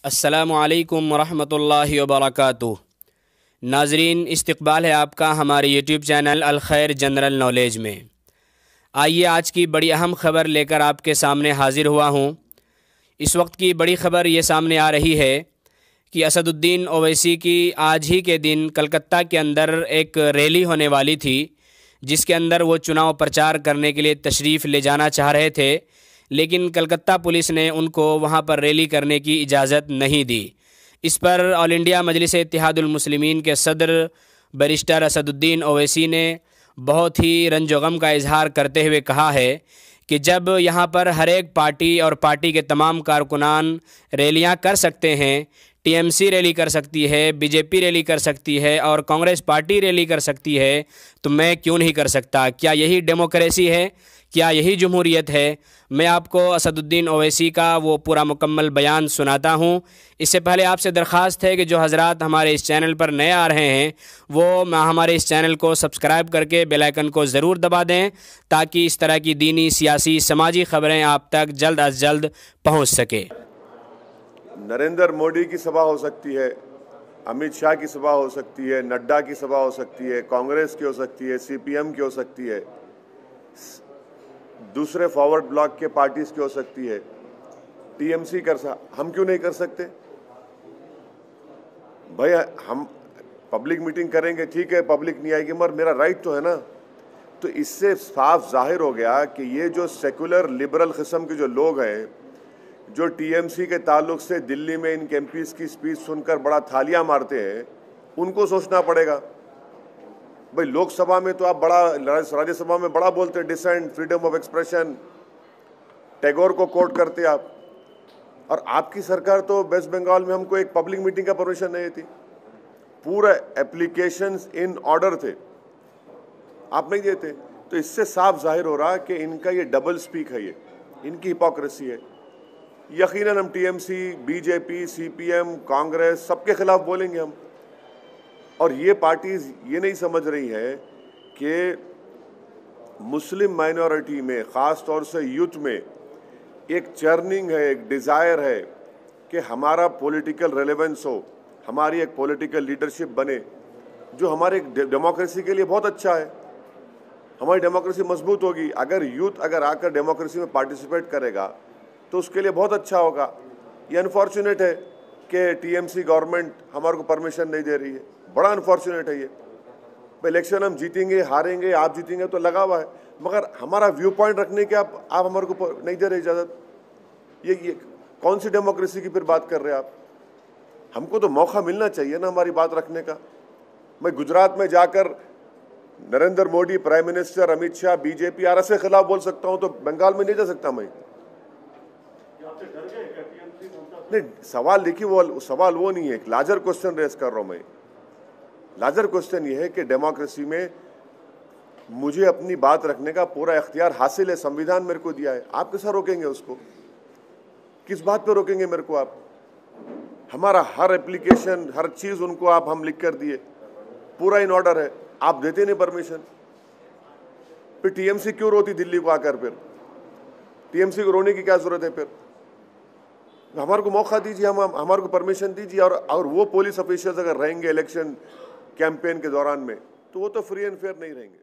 अस्सलामुअलैकुम वरहमतुल्लाहि वबरकातुह। नाजरीन, इस्तकबाल है आपका हमारे यूट्यूब चैनल अल खैर जनरल नॉलेज में। आइए आज की बड़ी अहम ख़बर लेकर आपके सामने हाज़िर हुआ हूँ। इस वक्त की बड़ी ख़बर ये सामने आ रही है कि असदुद्दीन ओवैसी की आज ही के दिन कलकत्ता के अंदर एक रैली होने वाली थी, जिसके अंदर वो चुनाव प्रचार करने के लिए तशरीफ़ ले जाना चाह रहे थे, लेकिन कलकत्ता पुलिस ने उनको वहाँ पर रैली करने की इजाज़त नहीं दी। इस पर ऑल इंडिया मजलिस इत्तेहादुल मुस्लिमीन के सदर बैरिस्टर असदुद्दीन ओवैसी ने बहुत ही रंजो गम का इजहार करते हुए कहा है कि जब यहाँ पर हर एक पार्टी और पार्टी के तमाम कारकुनान रैलियाँ कर सकते हैं, टीएमसी रैली कर सकती है, बीजेपी रैली कर सकती है और कांग्रेस पार्टी रैली कर सकती है, तो मैं क्यों नहीं कर सकता? क्या यही डेमोक्रेसी है? क्या यही जमहूरियत है? मैं आपको असदुद्दीन ओवैसी का वो पूरा मुकम्मल बयान सुनाता हूँ। इससे पहले आपसे दरख्वास्त है कि जो हज़रात हमारे इस चैनल पर नए आ रहे हैं वो हमारे इस चैनल को सब्सक्राइब करके बेल आइकन को ज़रूर दबा दें, ताकि इस तरह की दीनी, सियासी, समाजी ख़बरें आप तक जल्द अज जल्द पहुँच सके। नरेंद्र मोदी की सभा हो सकती है, अमित शाह की सभा हो सकती है, नड्डा की सभा हो सकती है, कांग्रेस की हो सकती है, सीपीएम की हो सकती है, दूसरे फॉरवर्ड ब्लॉक के पार्टीज की हो सकती है, टीएमसी हम क्यों नहीं कर सकते भाई? हम पब्लिक मीटिंग करेंगे, ठीक है, पब्लिक नहीं आएगी, मगर मेरा राइट तो है ना। तो इससे साफ जाहिर हो गया कि ये जो सेकुलर लिबरल किस्म के जो लोग हैं, जो टीएमसी के ताल्लुक से दिल्ली में इन एमपीज़ की स्पीच सुनकर बड़ा थालियां मारते हैं, उनको सोचना पड़ेगा। भाई लोकसभा में तो आप बड़ा, राज्यसभा में बड़ा बोलते हैं, dissent, freedom of expression, Tagore को कोट करते आप, और आपकी सरकार तो वेस्ट बंगाल में हमको एक पब्लिक मीटिंग का परमिशन नहीं थी, पूरा एप्लीकेशंस इन ऑर्डर थे, आप नहीं देते। तो इससे साफ जाहिर हो रहा कि इनका ये डबल स्पीक है, ये इनकी हिपोक्रेसी है। यकीनन हम टीएमसी, बीजेपी, सीपीएम, कांग्रेस सबके खिलाफ बोलेंगे हम। और ये पार्टीज ये नहीं समझ रही है कि मुस्लिम माइनॉरिटी में, ख़ास तौर से यूथ में एक चर्निंग है, एक डिज़ायर है कि हमारा पॉलिटिकल रेलेवेंस हो, हमारी एक पॉलिटिकल लीडरशिप बने, जो हमारे डेमोक्रेसी के लिए बहुत अच्छा है। हमारी डेमोक्रेसी मजबूत होगी अगर यूथ आकर डेमोक्रेसी में पार्टिसिपेट करेगा, तो उसके लिए बहुत अच्छा होगा। ये अनफॉर्चुनेट है कि टीएमसी गवर्नमेंट हमारे को परमिशन नहीं दे रही है, बड़ा अनफॉर्चुनेट है ये। इलेक्शन हम जीतेंगे, हारेंगे, आप जीतेंगे तो लगा हुआ है, मगर हमारा व्यू पॉइंट रखने के आप हमारे को नहीं दे रहे इजाज़त। ये कौन सी डेमोक्रेसी की फिर बात कर रहे हैं आप? हमको तो मौका मिलना चाहिए ना हमारी बात रखने का। मैं गुजरात में जाकर Narendra Modi, prime minister, Amit Shah, BJP आर के खिलाफ बोल सकता हूँ, तो बंगाल में नहीं जा सकता मैं? नहीं, सवाल देखिए, वो सवाल वो नहीं है, एक लार्जर क्वेश्चन रेस कर रहा हूं मैं। लार्जर क्वेश्चन ये है कि डेमोक्रेसी में मुझे अपनी बात रखने का पूरा इख्तियार हासिल है, संविधान मेरे को दिया है। आप कैसा रोकेंगे उसको? किस बात पे रोकेंगे मेरे को आप? हमारा हर एप्लीकेशन, हर चीज उनको हम लिख कर दिए, पूरा इन ऑर्डर है, आप देते नहीं परमिशन। फिर टीएमसी क्यों रोती दिल्ली को आकर? फिर टीएमसी को रोने की क्या जरूरत है? फिर हमारे को मौका दीजिए, हम हमारे को परमिशन दीजिए। और वो पुलिस ऑफिसर्स अगर रहेंगे इलेक्शन कैंपेन के दौरान में, तो वो तो फ्री एंड फेयर नहीं रहेंगे।